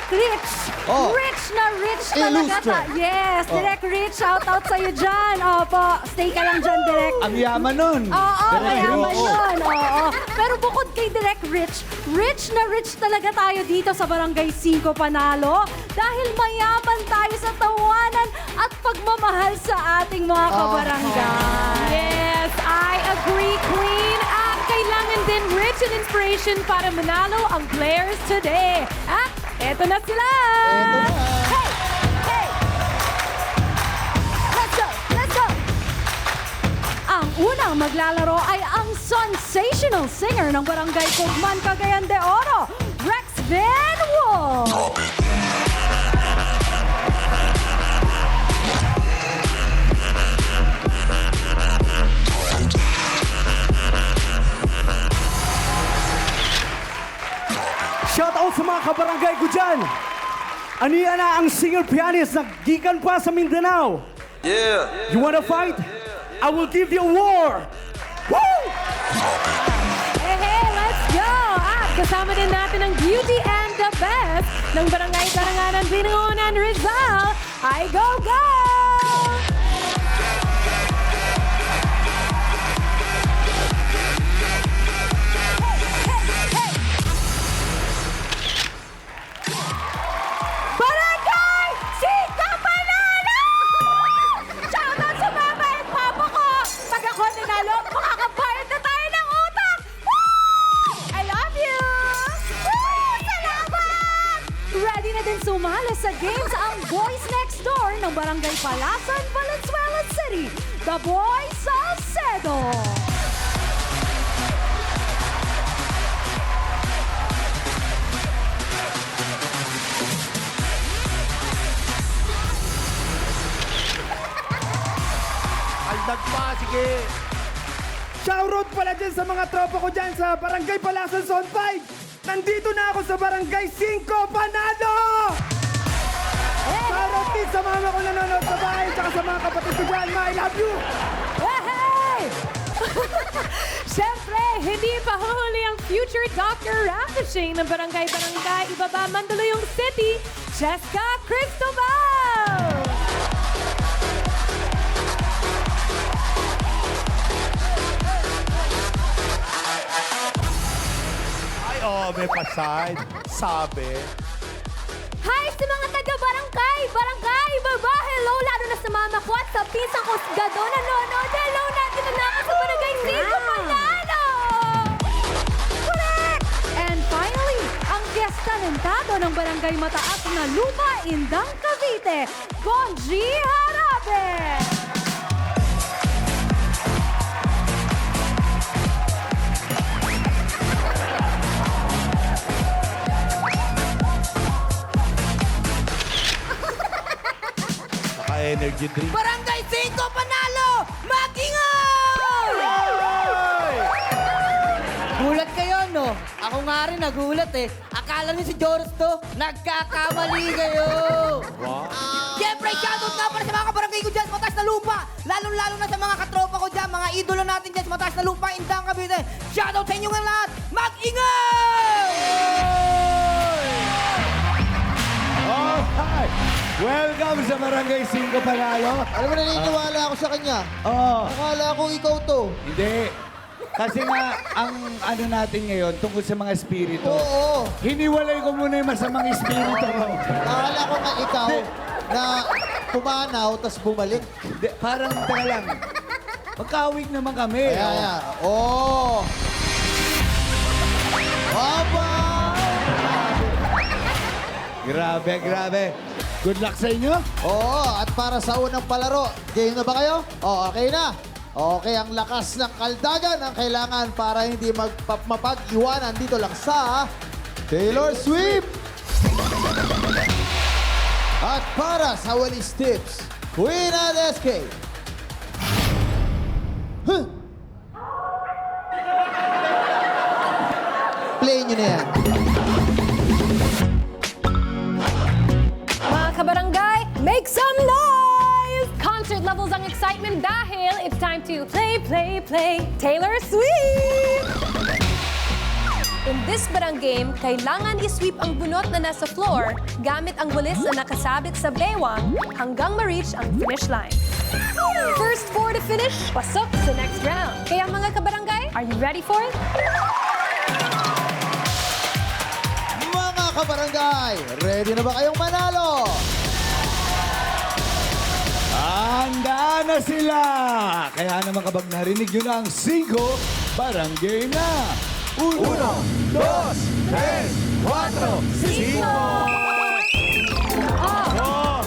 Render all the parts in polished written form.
Direct Rich. Oh. Rich na rich talaga. Illustre. Yes, Direct Rich. Shout out sa'yo dyan. Opo, stay ka lang dyan, Direct. Ang yaman nun. Oo, mayaman Rich. yun. Oo. Pero bukod kay Direct Rich, rich na rich talaga tayo dito sa Barangay 5 Panalo. Dahil mayaman tayo sa tawanan at pagmamahal sa ating mga kabarangay. Yes, I agree, Queen. At kailangan din rich and inspiration para manalo ang players today. At eto na sila! Hey! Hey! Let's go! Let's go! Ang unang maglalaro ay ang sensational singer ng Barangay Kugman, Cagayan de Oro, Rex Van Wolf. Shout out sa mga kabarangay ko dyan. Aniya na ang singer pianist na gikan pa sa Mindanao. Yeah. You wanna fight? I will give you a war. Woo! Hey, hey, let's go! At kasama din natin ang beauty and the best ng Barangay Taranganan, Binangonan, Rizal. I go, go! Barangay 5 Panalo! Shout out sa mama at papa ko! Pag ako nanalo, makakabayad na tayo ng utang! Woo! I love you! Woo! Salamat! Ready na din sumali sa games ang Boys Next Door ng Barangay Palasan, Valenzuela City, The Boys Salcedo! Aldag pa, sige. Shoutout pala dyan sa mga tropa ko dyan sa Barangay Palasan Zone 5. Nandito na ako sa Barangay 5 Panalo! Shoutout din sa mama ko nanonood sa bahay at sa mga kapatid ko dyan. Ma, I love you! Hey! Siyempre, hindi pa huli ang future Dr. Rampashing ng Barangay Ibaba, Mandaluyong City, Jessica Cristobal! Ay, oh, may paside. Sabi. Hi sa mga taga-barangay! Barangay! Baba! Hello! Lalo na sa mama ko at sa pisang ko gado nanonood. Hello! Natin na ako sa Barangay 5 Panalo! Correct! And finally, ang guest talentado ng Barangay Mataas na Lupa, Indang Cavite, Gonji Harabe! Naka-energy drink. Barangay 5 Panalo! Mag-ingay! Gulat kayo, no? Ako nga rin nagulat eh. Akala niyo si Joros to, nagkakamali kayo. Wow. Siyempre, shoutout nga para sa mga kabarangay ko dyan sa Mataas na Lupa. Lalong-lalo na sa mga katropa ko dyan, mga idolo natin dyan sa Mataas na Lupa, Indang Cavite. Shoutout sa inyo nga lahat. Mag-ingay! Alright. Welcome sa Barangay 5 Panalo. Alam mo, naniniwala ako sa kanya. Oh, Akala ko ikaw to. hindi. Kasi nga, ang ano natin ngayon, tungkol sa mga espiritu. Oo. Hiniwalay ko muna yung masamang espiritu ko. Akala ko nga ikaw na pumanaw, tas bumalik. Parang, teka lang. Magkawig naman kami. Kaya, Oo. Aba! Grabe, grabe. Good luck sa inyo. Oo, at para sa unang palaro, game na ba kayo? Okay na. Okay, ang lakas ng kaldagan ang kailangan para hindi mapag-iwanan dito lang sa Taylor Swift. At para sa walis tips, Queen at SK. Huh. Play nyo na yan. Mga kabarangay, make some noise! Concert levels ang excitement dahil it's time to play, play, play Taylor Swift! In this barang game, kailangan isweep ang bunot na nasa floor gamit ang walis na nakasabit sa baywang hanggang ma-reach ang finish line. First four to finish, pasok sa next round. Kaya mga kabarangay, are you ready for it? Mga kabarangay, ready na ba kayong manalo? Handa na sila! Kaya naman kapag narinig nyo na ang 5 barangay na. 1, 2, 3, 4, 5! Oh,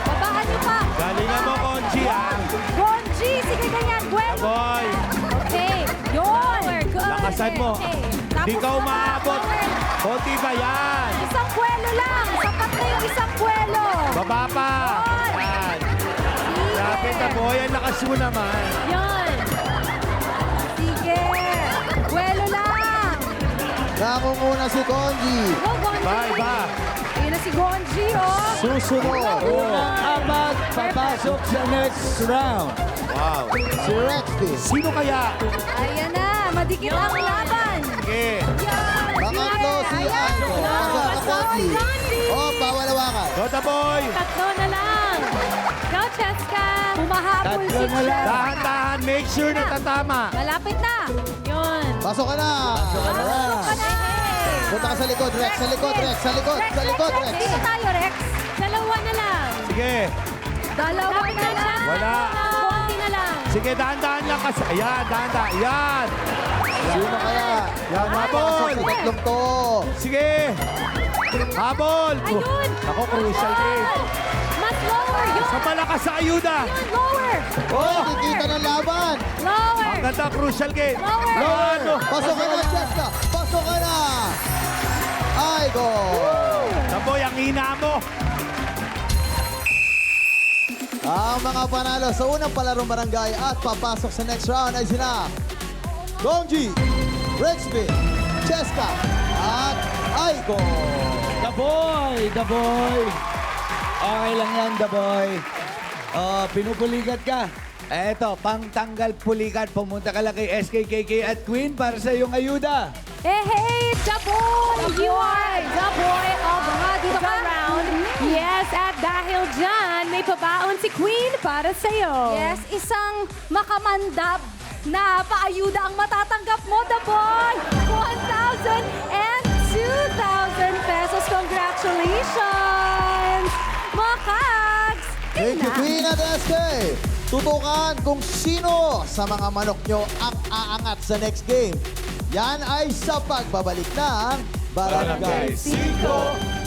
babaan niyo pa. Galingan mo, Conchi, ha? Gonji, sige ganyan. Bueno. Boy, Okay, yun. Good. lakasan mo. Okay. Di ka Tapos umaabot. naman, Konti ba yan? isang kwelo lang. Sapat na yung isang kwelo. Baba pa. Yun. Yan. Sige. Lapit na, boy. Ang lakas mo naman. Yan. Sige. Kwelo lang. Nangunguna si Konji. Go, Gonji. Ba, iba. Ayun na si Gonji, oh. Susunod, Ang magpapasok sa next round. Wow. si Rexby. Sino kaya? Ayan na. Madikit ang laban. Okay. Yan. Pangatlo si Ayan. Aiko. Pagkakapatli. Oh, bawal hawakan. Dota boy. Tatlo na lang. Go, Cheska! Humahabol Tatlo si na lang. Chef. Dahan-dahan. Make sure na tatama. Malapit na. Yun. Pasok ka na. Pasok ka na. Punta ka sa likod, Rex. Sa likod, Rex. Sa likod, sa likod, Rex. Dito tayo, Rex. Dalawa na lang. Sige. Dalawa Lapit na lang. Wala. Konti na lang. Sige, dahan-dahan lang kasi. Ayan, dahan-dahan. Yan. Sino kaya? Yan, habol. Sa tatlong to. Sige. Habol. Ayun. Ako, crucial game. Mas lower. Yun. Sa malakas sa ayuda. Yun, lower. Oh, kikita ng laban. Lower. Ang ganda, crucial game. Lower. Ano? Pasok ka na, Cheska. Pasok ka na. Ay, go. Naboy, ang hina mo. Ang mga panalo sa unang palarong barangay at papasok sa next round ay sina Gonji, Rexby, Cheska, at Aiko. The boy! The boy! Okay lang yan, the boy. Pinupulikat ka. Eto, pangtanggal pulikat. Pumunta ka lang kay SKKK at Queen para sa iyong ayuda. Hey, the boy! You are the boy of dito ka. round. Yes, at dahil dyan, may pabaon si Queen para sa'yo. Yes, isang makamandab na paayuda ang matatanggap mo, the boy! 1,000 and 2,000 pesos. Congratulations! Makags! Thank you, Queen at SK. Tutukan kung sino sa mga manok nyo ang aangat sa next game. Yan ay sa pagbabalik ng Barangay 5